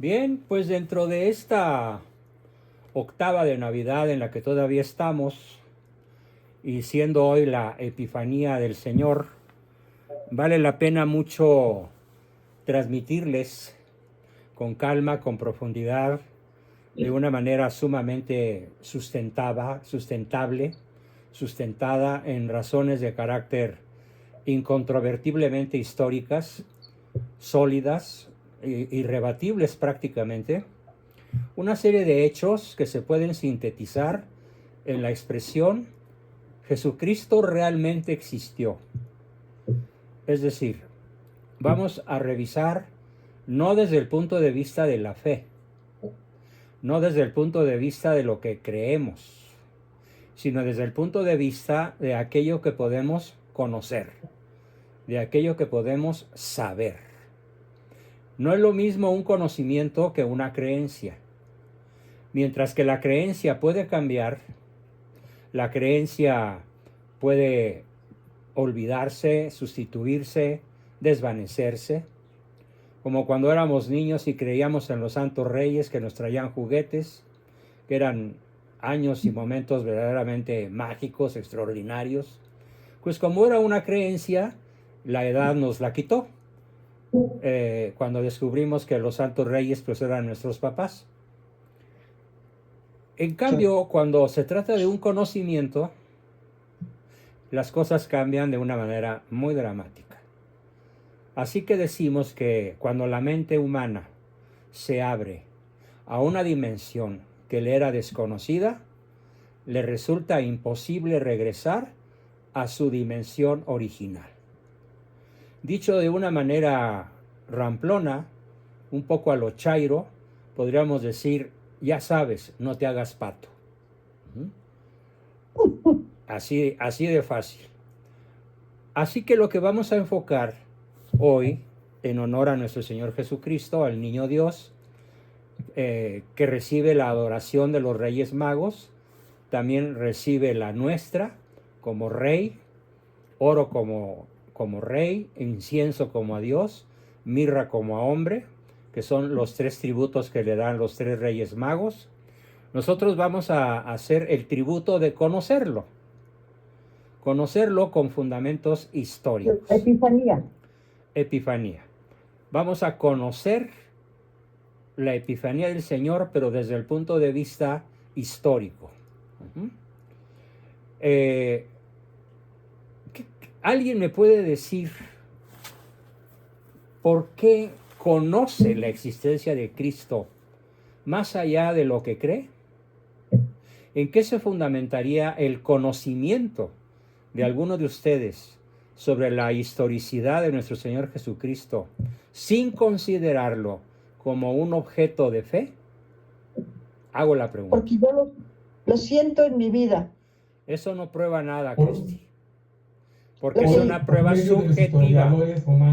Bien, pues dentro de esta octava de Navidad en la que todavía estamos, y siendo hoy la Epifanía del Señor, vale la pena mucho transmitirles con calma, con profundidad, de una manera sumamente sustentable, sustentada en razones de carácter incontrovertiblemente históricas, sólidas, irrebatibles prácticamente, una serie de hechos que se pueden sintetizar en la expresión Jesucristo realmente existió. Es decir, vamos a revisar no desde el punto de vista de la fe, no desde el punto de vista de lo que creemos, sino desde el punto de vista de aquello que podemos conocer, de aquello que podemos saber. No es lo mismo un conocimiento que una creencia. Mientras que la creencia puede cambiar, la creencia puede olvidarse, sustituirse, desvanecerse, como cuando éramos niños y creíamos en los santos reyes que nos traían juguetes, que eran años y momentos verdaderamente mágicos, extraordinarios. Pues como era una creencia, la edad nos la quitó. Cuando descubrimos que los santos reyes pues eran nuestros papás. En cambio, cuando se trata de un conocimiento, las cosas cambian de una manera muy dramática. Así que decimos que cuando la mente humana se abre a una dimensión que le era desconocida, le resulta imposible regresar a su dimensión original. Dicho de una manera ramplona, un poco a lo chairo, podríamos decir, ya sabes, no te hagas pato. Así de fácil. Así que lo que vamos a enfocar hoy, en honor a nuestro Señor Jesucristo, al Niño Dios, que recibe la adoración de los Reyes Magos, también recibe la nuestra como Rey, oro como Rey, incienso como a Dios, mirra como a hombre, que son los tres tributos que le dan los tres Reyes Magos. Nosotros vamos a hacer el tributo de conocerlo con fundamentos históricos. Epifanía. Vamos a conocer la Epifanía del Señor, pero desde el punto de vista histórico. ¿Alguien me puede decir por qué conoce la existencia de Cristo más allá de lo que cree? ¿En qué se fundamentaría el conocimiento de alguno de ustedes sobre la historicidad de nuestro Señor Jesucristo sin considerarlo como un objeto de fe? Hago la pregunta. Porque yo lo siento en mi vida. Eso no prueba nada, Cristi. Porque es una prueba subjetiva.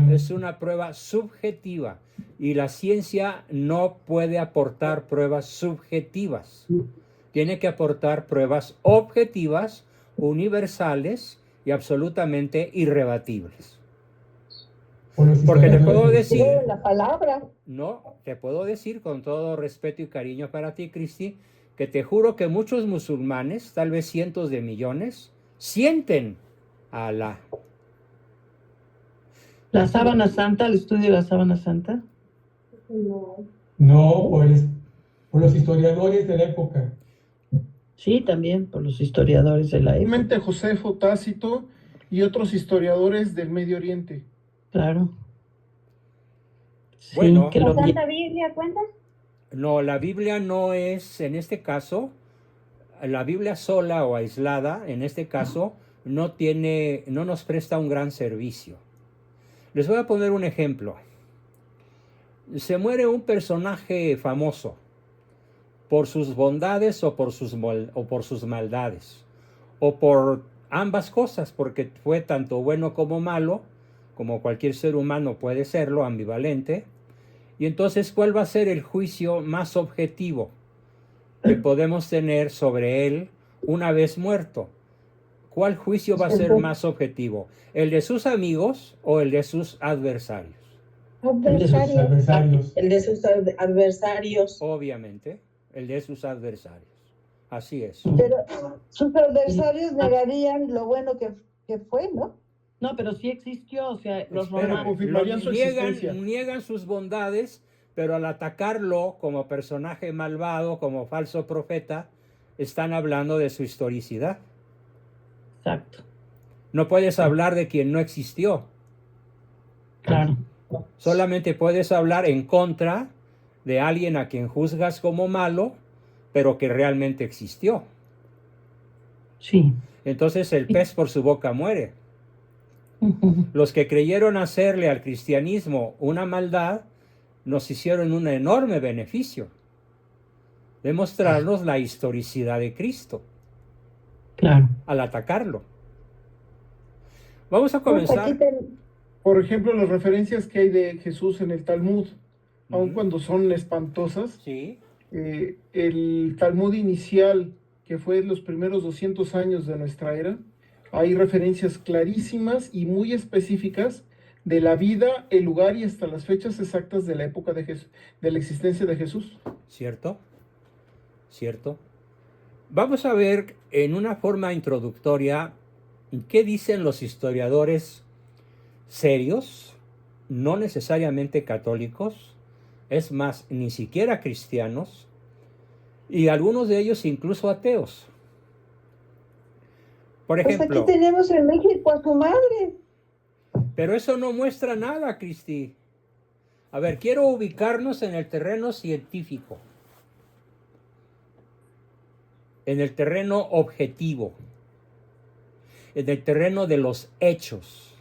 Es una prueba subjetiva. Y la ciencia no puede aportar pruebas subjetivas. Tiene que aportar pruebas objetivas, universales y absolutamente irrebatibles. Porque te puedo decir, la palabra. no, te puedo decir con todo respeto y cariño para ti, Cristi, que te juro que muchos musulmanes, tal vez cientos de millones, sienten a Alá. ¿La sábana santa, el estudio de la sábana santa? No, por los historiadores de la época. Sí, también por los historiadores de la época. Realmente Josefo, Tácito y otros historiadores del Medio Oriente. Claro. Sí, Bueno, que ¿La lo... Santa Biblia cuenta? No, la Biblia no es, en este caso, la Biblia sola o aislada, en este caso, no nos presta un gran servicio. Les voy a poner un ejemplo. Se muere un personaje famoso por sus bondades o por sus maldades, o por ambas cosas, porque fue tanto bueno como malo, como cualquier ser humano puede serlo, ambivalente. Y entonces, ¿cuál va a ser el juicio más objetivo que podemos tener sobre él una vez muerto? ¿Cuál juicio va a ser más objetivo? ¿El de sus amigos o el de sus adversarios? El de sus Adversario. adversarios. El de sus adversarios. Obviamente, el de sus adversarios. Así es. Pero sus adversarios negarían lo bueno que fue, ¿no? No, pero sí existió, o sea, los Espérame, romanos. confirmarían su existencia. niegan sus bondades, pero al atacarlo como personaje malvado, como falso profeta, están hablando de su historicidad. Exacto, No puedes hablar de quien no existió. claro. Solamente puedes hablar en contra de alguien a quien juzgas como malo, pero que realmente existió. Sí. Entonces el pez por su boca muere. Los que creyeron hacerle al cristianismo una maldad nos hicieron un enorme beneficio de mostrarnos la historicidad de Cristo Claro. al atacarlo. Vamos a Pues aquí comenzar. Por ejemplo, las referencias que hay de Jesús en el Talmud, aun Ujú. cuando son espantosas, Sí, el Talmud inicial, que fue los primeros 200 años de nuestra era, hay referencias clarísimas y muy específicas de la vida, el lugar y hasta las fechas exactas de la época de la existencia de Jesús. ¿cierto? ¿Cierto? Vamos a ver en una forma introductoria qué dicen los historiadores serios, no necesariamente católicos, es más, ni siquiera cristianos, y algunos de ellos incluso ateos. Por Pues aquí ejemplo, tenemos en México a su madre. pero eso no muestra nada, Cristi. A ver, quiero ubicarnos en el terreno científico, en el terreno objetivo, en el terreno de los hechos.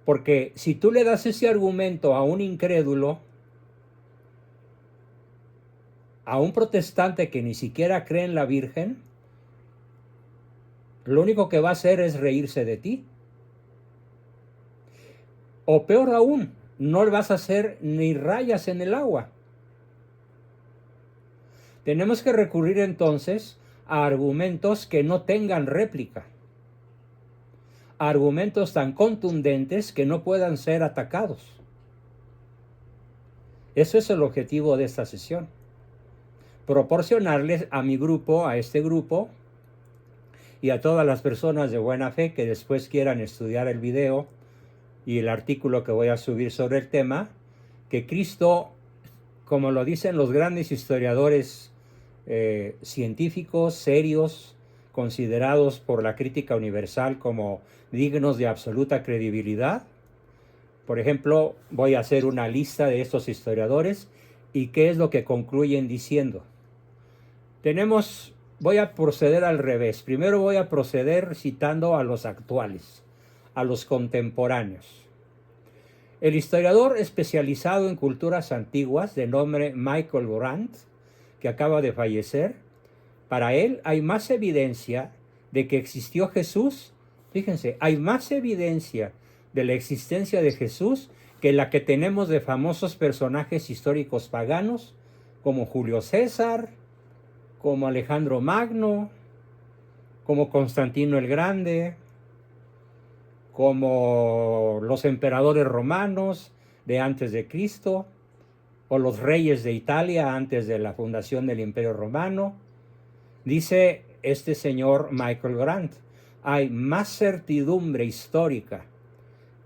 Porque si tú le das ese argumento a un incrédulo, a un protestante que ni siquiera cree en la Virgen, lo único que va a hacer es reírse de ti. O peor aún, no le vas a hacer ni rayas en el agua. Tenemos que recurrir entonces a argumentos que no tengan réplica. Argumentos tan contundentes que no puedan ser atacados. Eso es el objetivo de esta sesión. Proporcionarles a mi grupo, a este grupo, y a todas las personas de buena fe que después quieran estudiar el video y el artículo que voy a subir sobre el tema, que Cristo, como lo dicen los grandes historiadores científicos, serios, considerados por la crítica universal como dignos de absoluta credibilidad. Por ejemplo, voy a hacer una lista de estos historiadores y qué es lo que concluyen diciendo. Voy a proceder al revés. Primero voy a proceder citando a los actuales, a los contemporáneos. El historiador especializado en culturas antiguas de nombre Michael Grant, que acaba de fallecer, para él hay más evidencia de que existió Jesús. Fíjense, hay más evidencia de la existencia de Jesús que la que tenemos de famosos personajes históricos paganos como Julio César, como Alejandro Magno, como Constantino el Grande, como los emperadores romanos de antes de Cristo, o los reyes de Italia antes de la fundación del Imperio Romano. Dice este señor Michael Grant, hay más certidumbre histórica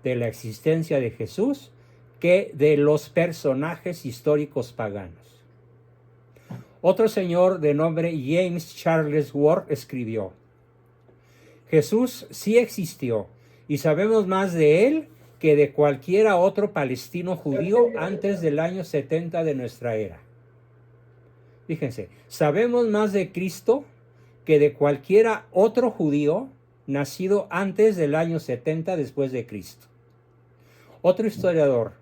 de la existencia de Jesús que de los personajes históricos paganos. Otro señor de nombre James Charles Ward escribió, Jesús sí existió y sabemos más de él que de cualquiera otro palestino judío antes del año 70 de nuestra era. Fíjense, sabemos más de Cristo que de cualquiera otro judío nacido antes del año 70 después de Cristo. Otro historiador,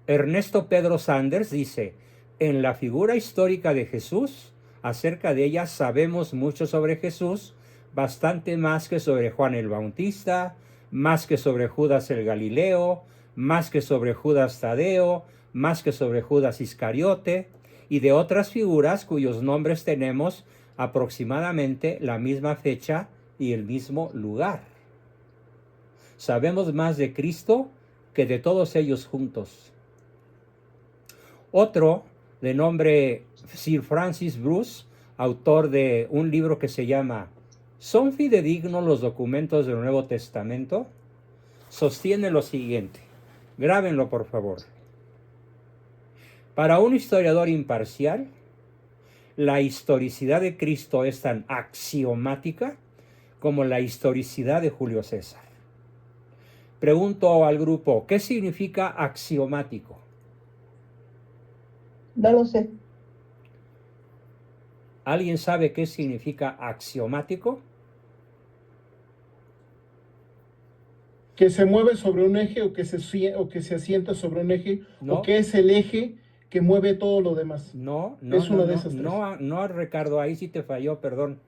Ernesto Pedro Sanders, dice, en la figura histórica de Jesús, acerca de ella sabemos mucho sobre Jesús, bastante más que sobre Juan el Bautista, más que sobre Judas el Galileo, más que sobre Judas Tadeo, más que sobre Judas Iscariote, y de otras figuras cuyos nombres tenemos aproximadamente la misma fecha y el mismo lugar. Sabemos más de Cristo que de todos ellos juntos. Otro, de nombre Sir Francis Bruce, autor de un libro que se llama ¿Son fidedignos los documentos del Nuevo Testamento?, sostiene lo siguiente. Grábenlo, por favor. Para un historiador imparcial, la historicidad de Cristo es tan axiomática como la historicidad de Julio César. Pregunto al grupo, ¿qué significa axiomático? No lo sé. ¿Alguien sabe qué significa axiomático? Que se mueve sobre un eje o que se asienta sobre un eje, No. o que es el eje que mueve todo lo demás. No, Es una de esas tres. no, Ricardo, ahí sí te falló, perdón.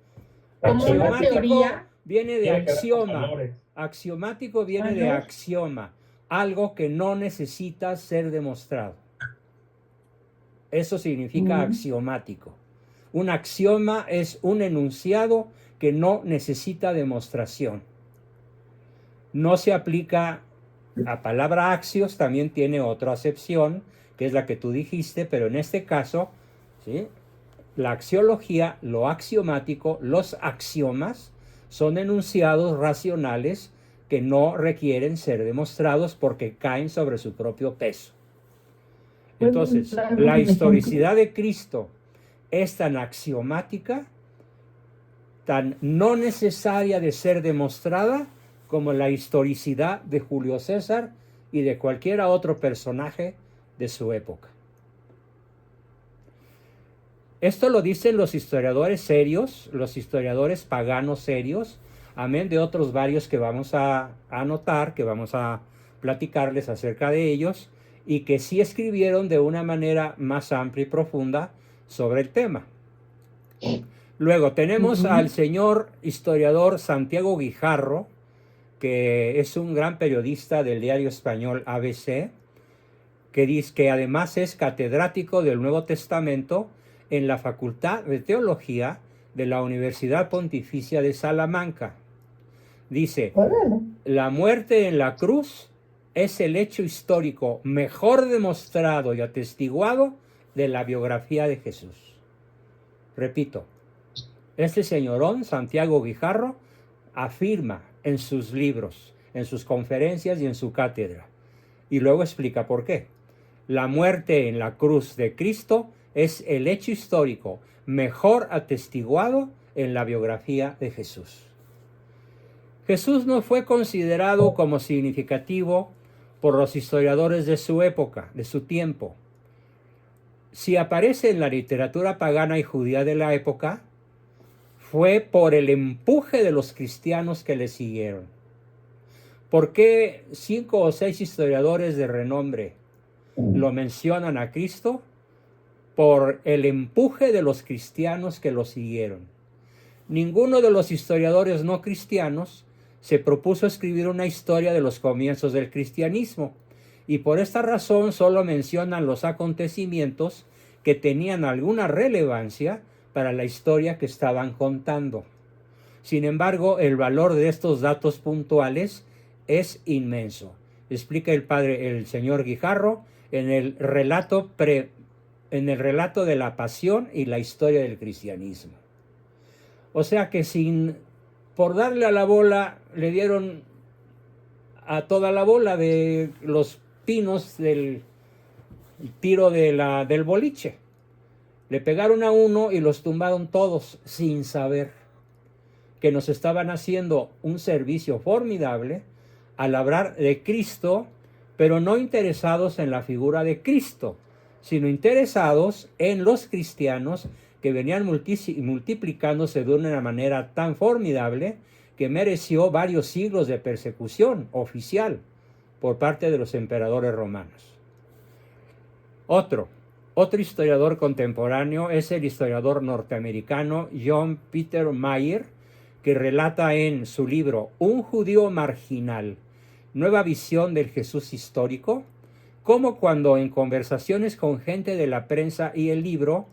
Como una Axiomático teoría. viene de Tiene que ver con axioma. valores. Axiomático viene de Ajá. axioma, algo que no necesita ser demostrado. Eso significa axiomático. Un axioma es un enunciado que no necesita demostración. No se aplica a palabra axios, también tiene otra acepción, que es la que tú dijiste, pero en este caso, ¿sí?, la axiología, lo axiomático, los axiomas, son enunciados racionales que no requieren ser demostrados porque caen sobre su propio peso. Entonces, la historicidad de Cristo es tan axiomática, tan no necesaria de ser demostrada, como la historicidad de Julio César y de cualquier otro personaje de su época. Esto lo dicen los historiadores serios, los historiadores paganos serios, amén de otros varios que vamos a anotar, que vamos a platicarles acerca de ellos, y que sí escribieron de una manera más amplia y profunda sobre el tema. Luego tenemos al señor historiador Santiago Guijarro, que es un gran periodista del diario español ABC, que dice que además es catedrático del Nuevo Testamento en la Facultad de Teología de la Universidad Pontificia de Salamanca. Dice, Órale. la muerte en la cruz es el hecho histórico mejor demostrado y atestiguado de la biografía de Jesús. Repito, este señorón, Santiago Guijarro, afirma en sus libros, en sus conferencias y en su cátedra, y luego explica por qué. La muerte en la cruz de Cristo es el hecho histórico mejor atestiguado en la biografía de Jesús. Jesús no fue considerado como significativo por los historiadores de su época, de su tiempo. Si aparece en la literatura pagana y judía de la época, fue por el empuje de los cristianos que le siguieron. ¿Por qué 5 o 6 historiadores de renombre lo mencionan a Cristo? Por el empuje de los cristianos que lo siguieron. Ninguno de los historiadores no cristianos se propuso escribir una historia de los comienzos del cristianismo, y por esta razón solo mencionan los acontecimientos que tenían alguna relevancia para la historia que estaban contando. Sin embargo, el valor de estos datos puntuales es inmenso. Explica el señor Guijarro en el relato de la pasión y la historia del cristianismo. O sea que por darle a la bola, le dieron a toda la bola de los pinos del tiro del boliche. Le pegaron a uno y los tumbaron todos sin saber que nos estaban haciendo un servicio formidable al hablar de Cristo, pero no interesados en la figura de Cristo, sino interesados en los cristianos que venían multiplicándose de una manera tan formidable que mereció varios siglos de persecución oficial por parte de los emperadores romanos. Otro historiador contemporáneo es el historiador norteamericano John Peter Mayer, que relata en su libro Un judío marginal, nueva visión del Jesús histórico, como cuando en conversaciones con gente de la prensa y el libro,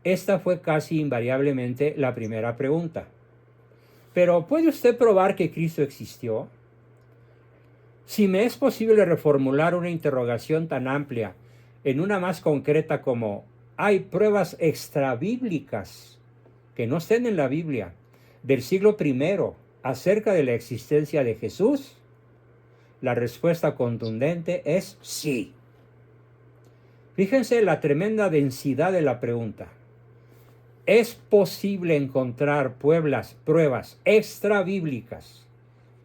esta fue casi invariablemente la primera pregunta. ¿Pero puede usted probar que Cristo existió? Si me es posible reformular una interrogación tan amplia en una más concreta como ¿hay pruebas extrabíblicas que no estén en la Biblia del siglo I acerca de la existencia de Jesús? La respuesta contundente es sí. Fíjense la tremenda densidad de la pregunta. ¿Es posible encontrar pruebas extrabíblicas,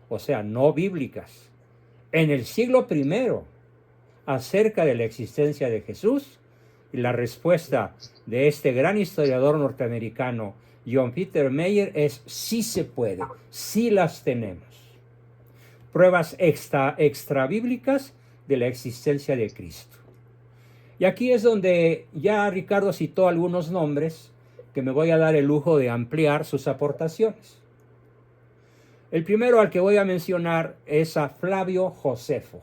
o sea, no bíblicas, en el siglo I acerca de la existencia de Jesús? Y la respuesta de este gran historiador norteamericano, John Peter Mayer, es sí se puede, sí las tenemos. Pruebas extrabíblicas de la existencia de Cristo. Y aquí es donde ya Ricardo citó algunos nombres que me voy a dar el lujo de ampliar sus aportaciones. El primero al que voy a mencionar es a Flavio Josefo.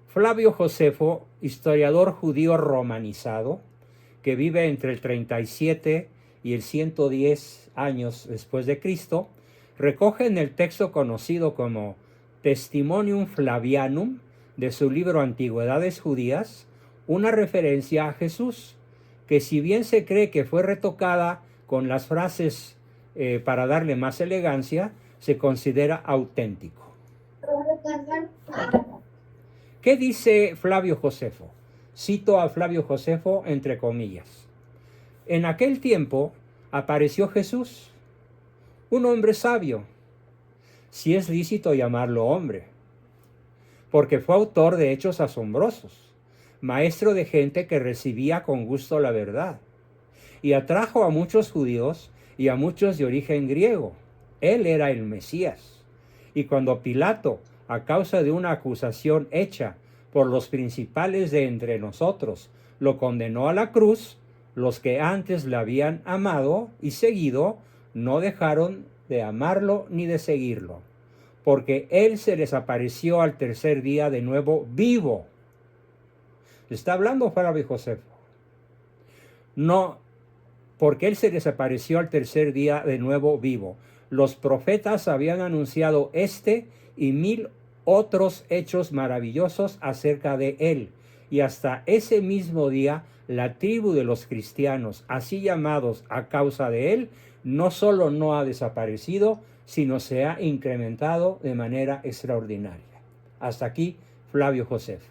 Flavio Josefo, historiador judío romanizado, que vive entre el 37 y el 110 años después de Cristo, recoge en el texto conocido como Testimonium Flavianum de su libro Antigüedades Judías una referencia a Jesús, que si bien se cree que fue retocada con las frases para darle más elegancia, se considera auténtico. ¿Qué dice Flavio Josefo? Cito a Flavio Josefo entre comillas. En aquel tiempo apareció Jesús, un hombre sabio, si es lícito llamarlo hombre, porque fue autor de hechos asombrosos, maestro de gente que recibía con gusto la verdad, y atrajo a muchos judíos y a muchos de origen griego. Él era el Mesías. Y cuando Pilato, a causa de una acusación hecha por los principales de entre nosotros, lo condenó a la cruz, los que antes le habían amado y seguido, no dejaron de amarlo ni de seguirlo, porque él se les apareció al tercer día de nuevo vivo. Está hablando Flavio Josefo. No, porque él se les apareció al tercer día de nuevo vivo. Los profetas habían anunciado este y 1000 otros hechos maravillosos acerca de él. Y hasta ese mismo día, la tribu de los cristianos, así llamados a causa de él, no solo no ha desaparecido, sino se ha incrementado de manera extraordinaria. Hasta aquí Flavio Josefo.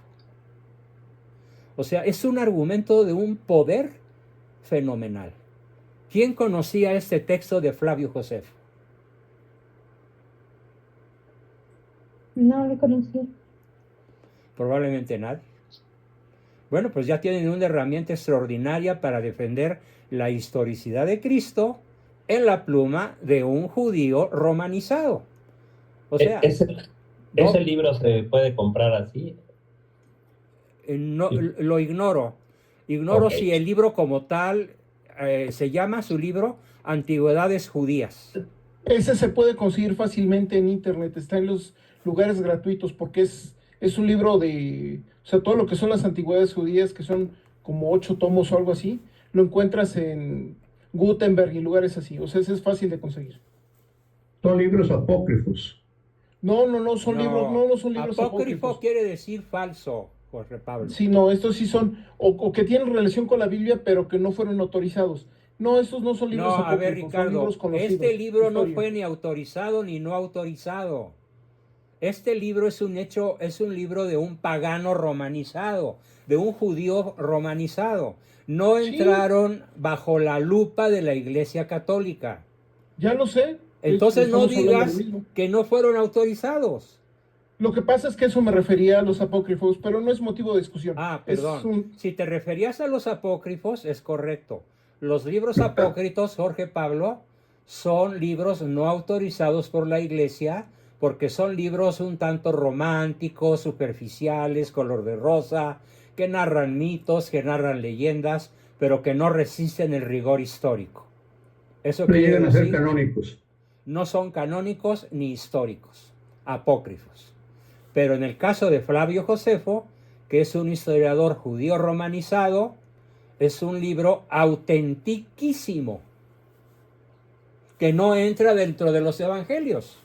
O sea, es un argumento de un poder fenomenal. ¿Quién conocía este texto de Flavio Josefo? No lo conocí. Probablemente nadie. Bueno, pues ya tienen una herramienta extraordinaria para defender la historicidad de Cristo en la pluma de un judío romanizado. O sea, ¿Ese libro se puede comprar así? No, lo ignoro. Ignoro Okay. si el libro como tal se llama su libro Antigüedades Judías. Ese se puede conseguir fácilmente en internet, está en los lugares gratuitos porque es un libro de, o sea, todo lo que son las antigüedades judías, que son como 8 tomos o algo así, lo encuentras en Gutenberg y lugares así, o sea, ese es fácil de conseguir. Son libros apócrifos. No, son libros, no son libros Apócrifo apócrifos. quiere decir falso, Jorge Pablo. Sí, no, estos sí son, o que tienen relación con la Biblia, pero que no fueron autorizados. No, estos no son libros No, apócrifos, a ver, son Ricardo, libros conocidos. este libro no historia. fue ni autorizado ni no autorizado. Este libro es un libro de un pagano romanizado, de un judío romanizado. No Sí. entraron bajo la lupa de la Iglesia Católica. Ya lo sé. Entonces no Estamos hablando de lo digas mismo. que no fueron autorizados. Lo que pasa es que eso me refería a los apócrifos, pero no es motivo de discusión. Ah, Es perdón. Si te referías a los apócrifos, es correcto. Los libros apócrifos, Jorge Pablo, son libros no autorizados por la Iglesia porque son libros un tanto románticos, superficiales, color de rosa, que narran mitos, que narran leyendas, pero que no resisten el rigor histórico. Eso No quiere llegan a ser decir, canónicos. no son canónicos ni históricos, apócrifos. Pero en el caso de Flavio Josefo, que es un historiador judío romanizado, es un libro autentiquísimo, que no entra dentro de los evangelios,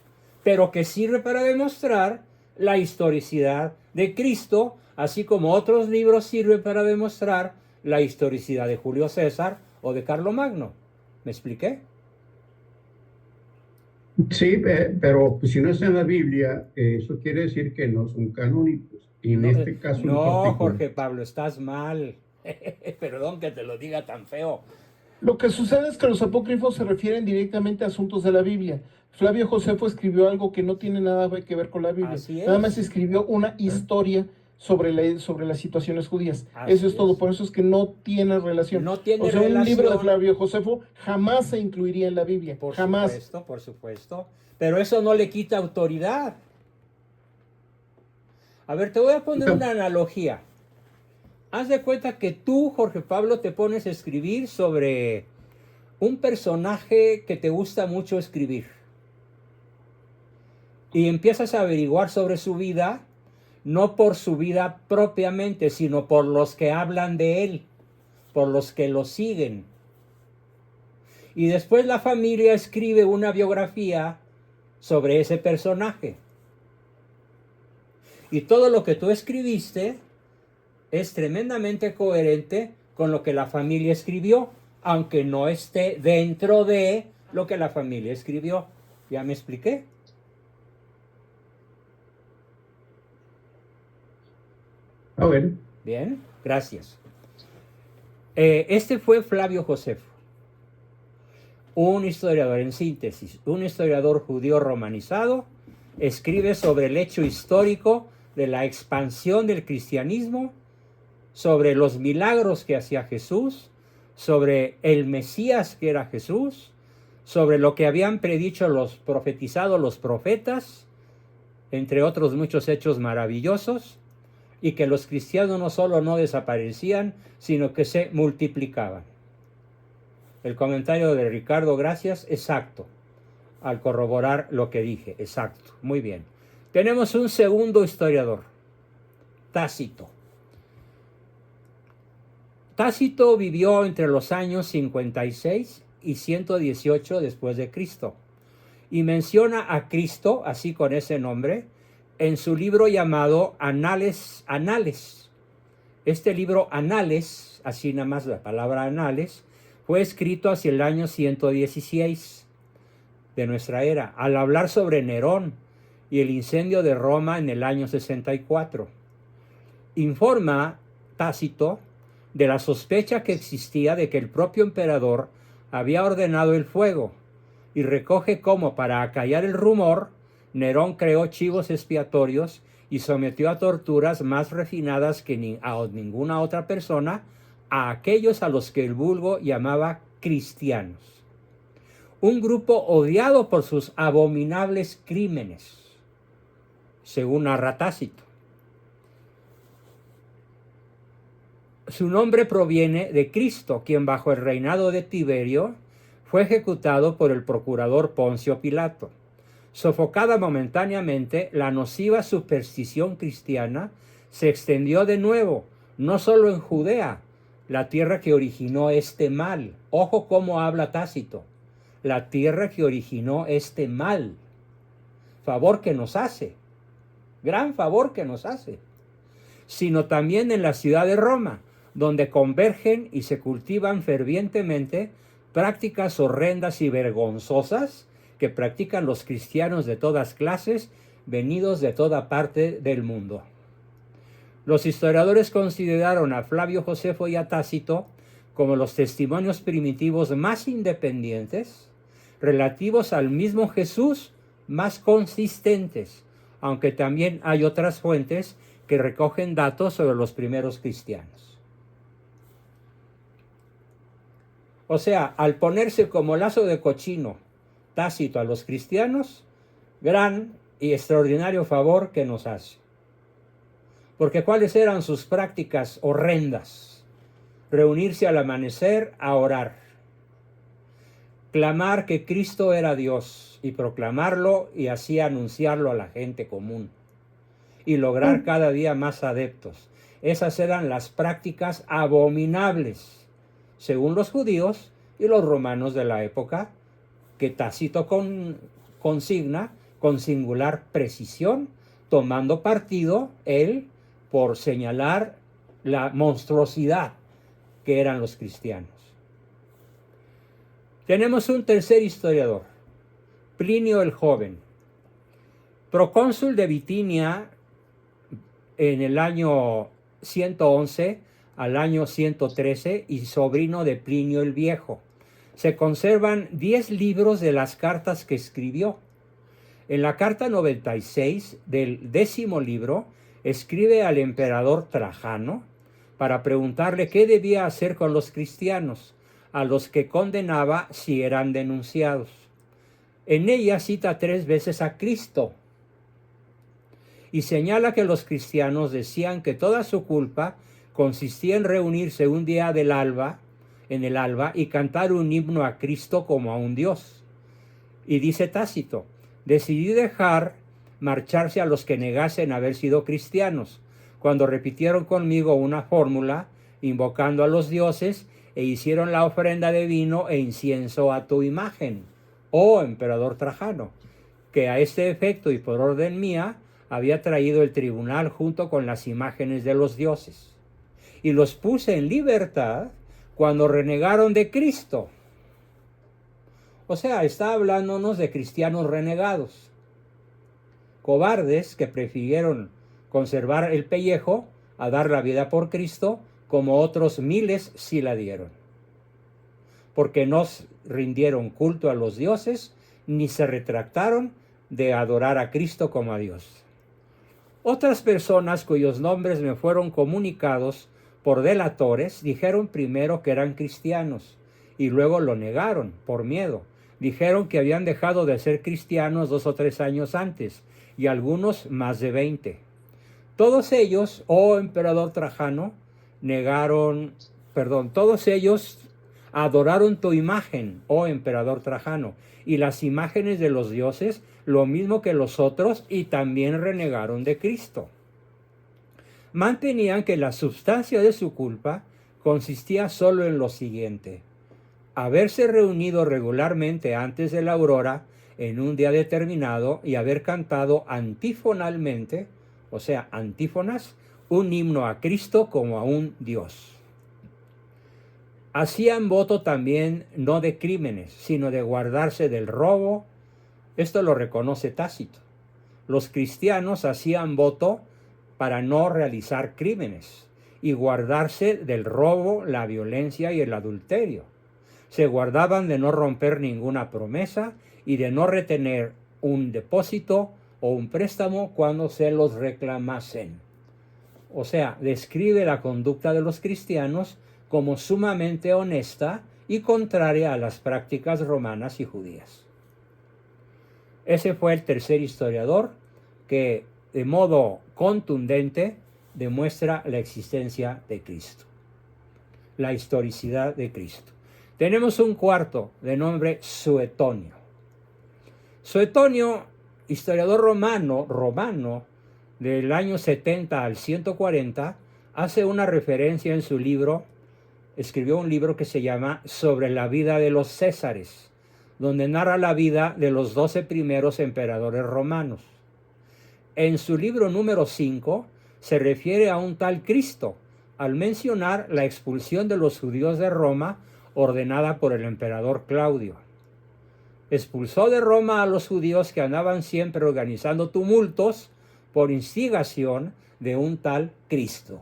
pero que sirve para demostrar la historicidad de Cristo, así como otros libros sirven para demostrar la historicidad de Julio César o de Carlomagno. ¿Me expliqué? Sí, pero pues, si no está en la Biblia, eso quiere decir que no son canónicos. Y en este caso en No, particular. Jorge Pablo, estás mal. Perdón que te lo diga tan feo. Lo que sucede es que los apócrifos se refieren directamente a asuntos de la Biblia. Flavio Josefo escribió algo que no tiene nada que ver con la Biblia. Así es. Nada más escribió una historia sobre las situaciones judías. Así Eso es todo. es. Por eso es que no tiene relación. No tiene o sea, un libro de relación. Flavio Josefo jamás se incluiría en la Biblia. Por jamás. supuesto, por supuesto. Pero eso no le quita autoridad. A ver, te voy a poner una analogía. Haz de cuenta que tú, Jorge Pablo, te pones a escribir sobre un personaje que te gusta mucho escribir. Y empiezas a averiguar sobre su vida, no por su vida propiamente, sino por los que hablan de él, por los que lo siguen. Y después la familia escribe una biografía sobre ese personaje. Y todo lo que tú escribiste es tremendamente coherente con lo que la familia escribió, aunque no esté dentro de lo que la familia escribió. ¿Ya me expliqué? A ver. Bien, gracias. Este fue Flavio Josefo, un historiador en síntesis, un historiador judío romanizado, escribe sobre el hecho histórico de la expansión del cristianismo, sobre los milagros que hacía Jesús, sobre el Mesías que era Jesús, sobre lo que habían predicho profetizado los profetas, entre otros muchos hechos maravillosos, y que los cristianos no solo no desaparecían, sino que se multiplicaban. El comentario de Ricardo, gracias, exacto, al corroborar lo que dije, exacto, muy bien. Tenemos un segundo historiador, Tácito. Tácito vivió entre los años 56 y 118 después de Cristo, y menciona a Cristo, así con ese nombre, en su libro llamado Anales. Este libro Anales, así nada más la palabra Anales, fue escrito hacia el año 116 de nuestra era, al hablar sobre Nerón y el incendio de Roma en el año 64. Informa Tácito de la sospecha que existía de que el propio emperador había ordenado el fuego, y recoge cómo, para acallar el rumor, Nerón creó chivos expiatorios y sometió a torturas más refinadas que a ninguna otra persona a aquellos a los que el vulgo llamaba cristianos. Un grupo odiado por sus abominables crímenes, según narra Tácito. Su nombre proviene de Cristo, quien bajo el reinado de Tiberio fue ejecutado por el procurador Poncio Pilato. Sofocada momentáneamente, la nociva superstición cristiana se extendió de nuevo, no solo en Judea, la tierra que originó este mal. Ojo cómo habla Tácito. La tierra que originó este mal. Favor que nos hace. Gran favor que nos hace. Sino también en la ciudad de Roma, donde convergen y se cultivan fervientemente prácticas horrendas y vergonzosas que practican los cristianos de todas clases, venidos de toda parte del mundo. Los historiadores consideraron a Flavio Josefo y a Tácito como los testimonios primitivos más independientes, relativos al mismo Jesús, más consistentes, aunque también hay otras fuentes que recogen datos sobre los primeros cristianos. O sea, al ponerse como lazo de cochino Tácito a los cristianos, gran y extraordinario favor que nos hace. Porque ¿cuáles eran sus prácticas horrendas? Reunirse al amanecer a orar, clamar que Cristo era Dios y proclamarlo y así anunciarlo a la gente común y lograr cada día más adeptos. Esas eran las prácticas abominables, según los judíos y los romanos de la época, que Tácito consigna con singular precisión tomando partido él por señalar la monstruosidad que eran los cristianos. Tenemos un tercer historiador, Plinio el Joven, procónsul de Bitinia en el año 111 al año 113 y sobrino de Plinio el Viejo. Se conservan 10 libros de las cartas que escribió. En la carta 96 del 10º libro, escribe al emperador Trajano para preguntarle qué debía hacer con los cristianos, a los que condenaba si eran denunciados. En ella cita 3 veces a Cristo y señala que los cristianos decían que toda su culpa consistía en reunirse un día en el alba y cantar un himno a Cristo como a un Dios. Y dice Tácito: decidí dejar marcharse a los que negasen haber sido cristianos, cuando repitieron conmigo una fórmula, invocando a los dioses, e hicieron la ofrenda de vino e incienso a tu imagen, oh emperador Trajano, que a este efecto y por orden mía había traído el tribunal junto con las imágenes de los dioses. Y los puse en libertad cuando renegaron de Cristo. O sea, está hablándonos de cristianos renegados, cobardes que prefirieron conservar el pellejo a dar la vida por Cristo, como otros miles sí la dieron, porque no rindieron culto a los dioses ni se retractaron de adorar a Cristo como a Dios. Otras personas cuyos nombres me fueron comunicados por delatores dijeron primero que eran cristianos y luego lo negaron por miedo. Dijeron que habían dejado de ser cristianos 2 o 3 años antes y algunos más de 20. Todos ellos, oh emperador Trajano, todos ellos adoraron tu imagen, oh emperador Trajano, y las imágenes de los dioses, lo mismo que los otros, y también renegaron de Cristo. Mantenían que la sustancia de su culpa consistía solo en lo siguiente: haberse reunido regularmente antes de la aurora en un día determinado y haber cantado antífonalmente, o sea, antífonas, un himno a Cristo como a un Dios. Hacían voto también no de crímenes, sino de guardarse del robo. Esto lo reconoce Tácito. Los cristianos hacían voto para no realizar crímenes y guardarse del robo, la violencia y el adulterio. Se guardaban de no romper ninguna promesa y de no retener un depósito o un préstamo cuando se los reclamasen. O sea, describe la conducta de los cristianos como sumamente honesta y contraria a las prácticas romanas y judías. Ese fue el tercer historiador que de modo contundente demuestra la existencia de Cristo, la historicidad de Cristo. Tenemos un cuarto de nombre Suetonio. Suetonio, historiador romano del año 70 al 140, hace una referencia en su libro. Escribió un libro que se llama Sobre la vida de los Césares, donde narra la vida de los 12 primeros emperadores romanos. En su libro número 5 se refiere a un tal Cristo, al mencionar la expulsión de los judíos de Roma ordenada por el emperador Claudio. Expulsó de Roma a los judíos que andaban siempre organizando tumultos por instigación de un tal Cristo.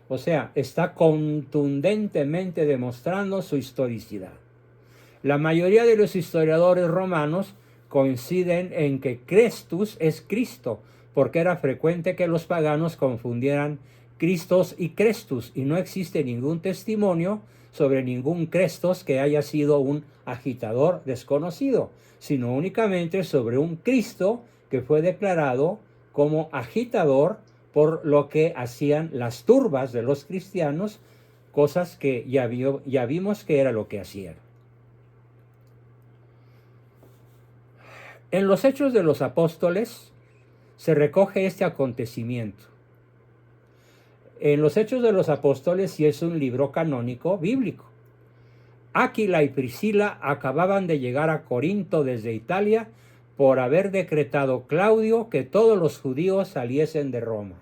O sea, está contundentemente demostrando su historicidad. La mayoría de los historiadores romanos coinciden en que Christus es Cristo, porque era frecuente que los paganos confundieran Cristos y Crestus, y no existe ningún testimonio sobre ningún Crestos que haya sido un agitador desconocido, sino únicamente sobre un Cristo que fue declarado como agitador por lo que hacían las turbas de los cristianos, cosas que ya vimos que era lo que hacían. En los Hechos de los Apóstoles se recoge este acontecimiento. En los Hechos de los Apóstoles sí es un libro canónico bíblico. Áquila y Priscila acababan de llegar a Corinto desde Italia por haber decretado Claudio que todos los judíos saliesen de Roma.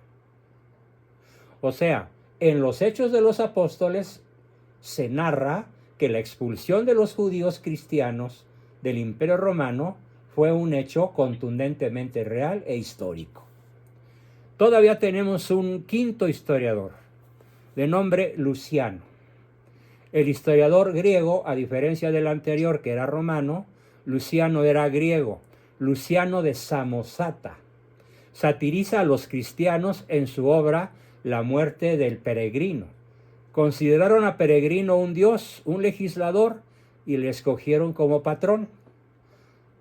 O sea, en los Hechos de los Apóstoles se narra que la expulsión de los judíos cristianos del Imperio Romano fue un hecho contundentemente real e histórico. Todavía tenemos un quinto historiador, de nombre Luciano. El historiador griego, a diferencia del anterior que era romano, Luciano era griego, Luciano de Samosata. Satiriza a los cristianos en su obra La muerte del peregrino. Consideraron a Peregrino un dios, un legislador, y le escogieron como patrón.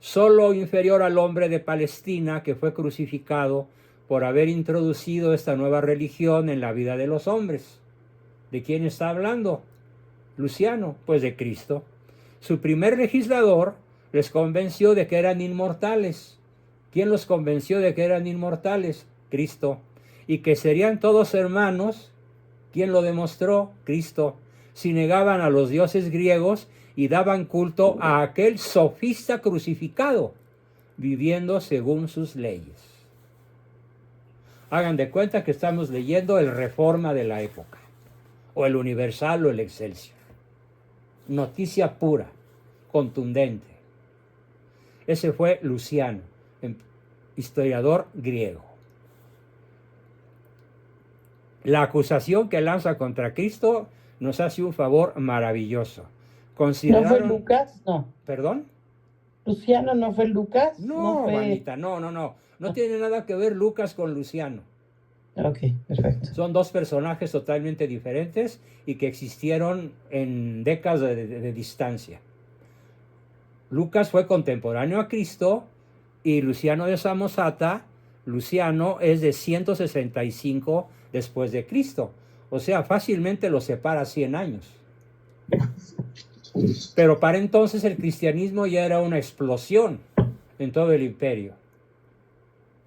Solo inferior al hombre de Palestina que fue crucificado por haber introducido esta nueva religión en la vida de los hombres. ¿De quién está hablando Luciano? Pues de Cristo. Su primer legislador les convenció de que eran inmortales. ¿Quién los convenció de que eran inmortales? Cristo. Y que serían todos hermanos. ¿Quién lo demostró? Cristo. Si negaban a los dioses griegos y daban culto a aquel sofista crucificado, viviendo según sus leyes. Hagan de cuenta que estamos leyendo el Reforma de la época, o el Universal o el Excelsior. Noticia pura, contundente. Ese fue Luciano, historiador griego. La acusación que lanza contra Cristo nos hace un favor maravilloso. ¿No fue Lucas? No. ¿Perdón? ¿Luciano no fue Lucas? No, fue... Juanita, no. No tiene nada que ver Lucas con Luciano. Ok, perfecto. Son dos personajes totalmente diferentes y que existieron en décadas de distancia. Lucas fue contemporáneo a Cristo y Luciano de Samosata, Luciano es de 165 después de Cristo. O sea, fácilmente lo separa 100 años. Pero para entonces el cristianismo ya era una explosión en todo el imperio.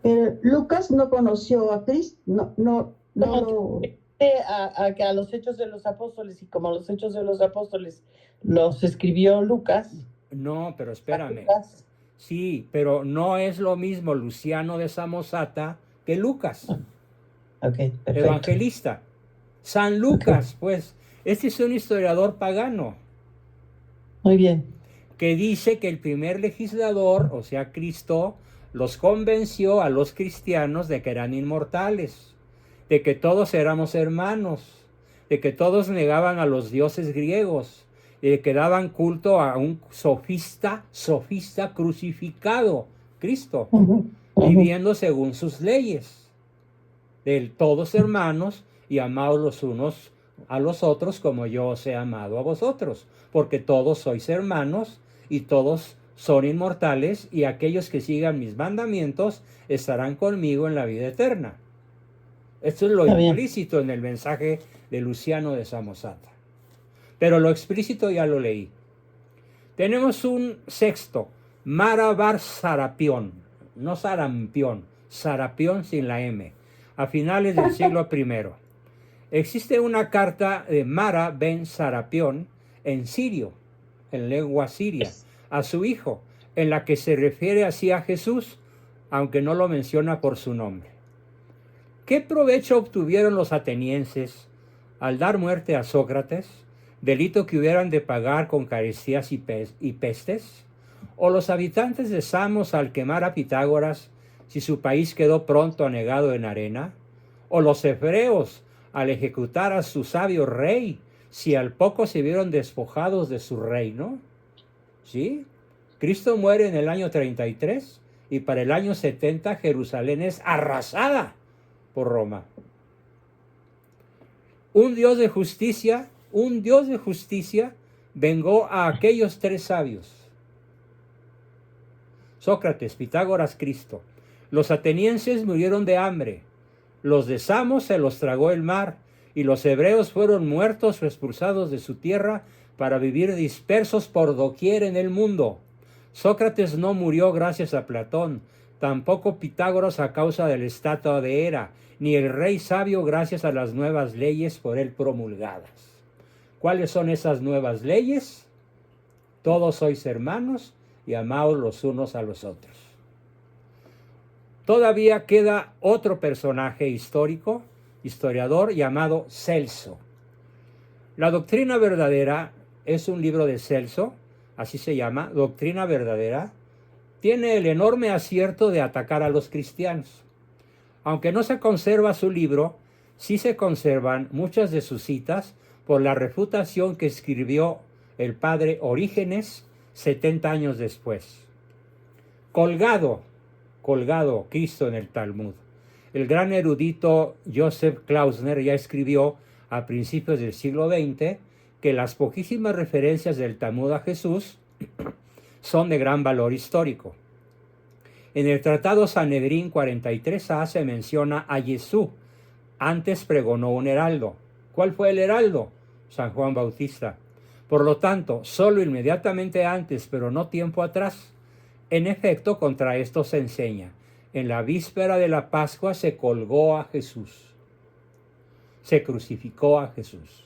Pero Lucas no conoció a Cristo, no. A los Hechos de los Apóstoles, y como los Hechos de los Apóstoles los escribió Lucas. No, pero espérame. Sí, pero no es lo mismo Luciano de Samosata que Lucas. Ok, perfecto. Evangelista. San Lucas, pues, este es un historiador pagano. Muy bien. Que dice que el primer legislador, o sea, Cristo, los convenció a los cristianos de que eran inmortales, de que todos éramos hermanos, de que todos negaban a los dioses griegos, y de que daban culto a un sofista crucificado, Cristo, viviendo según sus leyes, de todos hermanos y amados los unos a los otros como yo os he amado a vosotros, porque todos sois hermanos y todos son inmortales, y aquellos que sigan mis mandamientos estarán conmigo en la vida eterna. Esto es lo implícito en el mensaje de Luciano de Samosata. Pero lo explícito ya lo leí. Tenemos un sexto, Mara bar Sarapión, no Sarampión, Sarapión sin la M, a finales del siglo I. Existe una carta de Mara ben Sarapión en sirio, en lengua siria, a su hijo, en la que se refiere así a Jesús, aunque no lo menciona por su nombre. ¿Qué provecho obtuvieron los atenienses al dar muerte a Sócrates, delito que hubieran de pagar con carestías y pestes? ¿O los habitantes de Samos al quemar a Pitágoras, si su país quedó pronto anegado en arena? ¿O los hebreos al ejecutar a su sabio rey, si al poco se vieron despojados de su reino? ¿Sí? Cristo muere en el año 33 y para el año 70 Jerusalén es arrasada por Roma. Un Dios de justicia vengó a aquellos tres sabios: Sócrates, Pitágoras, Cristo. Los atenienses murieron de hambre, los de Samos se los tragó el mar, y los hebreos fueron muertos o expulsados de su tierra para vivir dispersos por doquier en el mundo. Sócrates no murió gracias a Platón, tampoco Pitágoras a causa de la estatua de Hera, ni el rey sabio gracias a las nuevas leyes por él promulgadas. ¿Cuáles son esas nuevas leyes? Todos sois hermanos y amaos los unos a los otros. Todavía queda otro personaje historiador llamado Celso. La Doctrina Verdadera es un libro de Celso, así se llama, Doctrina Verdadera. Tiene el enorme acierto de atacar a los cristianos. Aunque no se conserva su libro, sí se conservan muchas de sus citas por la refutación que escribió el padre Orígenes 70 años después. Colgado Cristo en el Talmud. El gran erudito Joseph Klausner ya escribió a principios del siglo XX que las poquísimas referencias del Talmud a Jesús son de gran valor histórico. En el Tratado Sanedrín 43a se menciona a Jesús. Antes pregonó un heraldo. ¿Cuál fue el heraldo? San Juan Bautista. Por lo tanto, solo inmediatamente antes, pero no tiempo atrás. En efecto, contra esto se enseña. En la víspera de la Pascua se colgó a Jesús. Se crucificó a Jesús.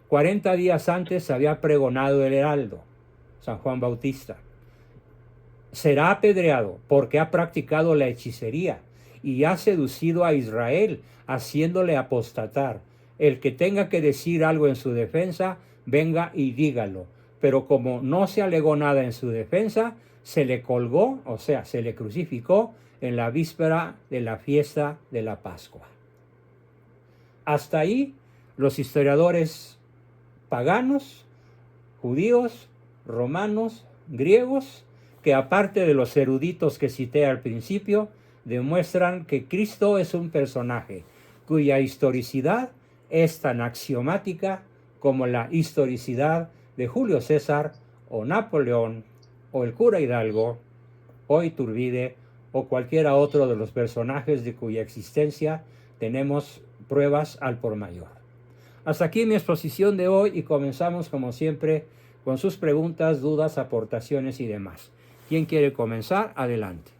40 días antes había pregonado el heraldo, San Juan Bautista. Será apedreado porque ha practicado la hechicería y ha seducido a Israel, haciéndole apostatar. El que tenga que decir algo en su defensa, venga y dígalo. Pero como no se alegó nada en su defensa, se le colgó, o sea, se le crucificó en la víspera de la fiesta de la Pascua. Hasta ahí, los historiadores paganos, judíos, romanos, griegos, que aparte de los eruditos que cité al principio, demuestran que Cristo es un personaje cuya historicidad es tan axiomática como la historicidad de Julio César o Napoleón o el cura Hidalgo o Iturbide o cualquiera otro de los personajes de cuya existencia tenemos pruebas al por mayor. Hasta aquí mi exposición de hoy y comenzamos como siempre con sus preguntas, dudas, aportaciones y demás. ¿Quién quiere comenzar? Adelante.